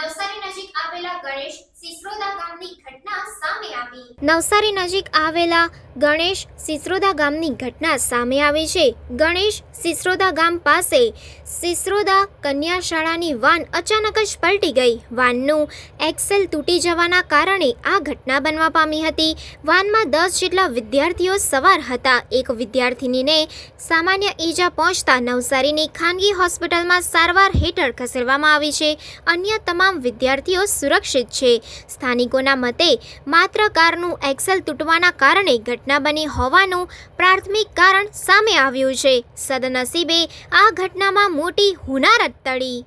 નવસારી નજીક આવેલા ગણેશ સિસોદા ગામની ઘટના સામે આવી. નવસારી નજીક આવેલા ગણેશ સિસોદા ગામની ઘટના સામે આવી છે. ગણેશ સિસોદા ગામ પાસે સિસોદા કન્યા શાળાની વાન અચાનક જ પલટી ગઈ. વાનનું એક્સેલ તૂટી જવાના કારણે આ ઘટના બનવા પામી હતી. વાનમાં 10 જેટલા વિદ્યાર્થીઓ સવાર હતા. એક વિદ્યાર્થિનીને સામાન્ય ઈજા પહોંચતા નવસારીની ખાનગી હોસ્પિટલમાં સારવાર હેઠળ ખસેડવામાં આવી છે. અન્ય તમામ વિદ્યાર્થીઓ સુરક્ષિત છે. સ્થાનિકોના મતે માત્ર કારનું એક્સેલ તૂટવાના કારણે ઘટના બની હોવાનું પ્રાથમિક કારણ સામે આવ્યું છે. સદનસીબે આ ઘટનામાં મોટી હોનારત ટળી.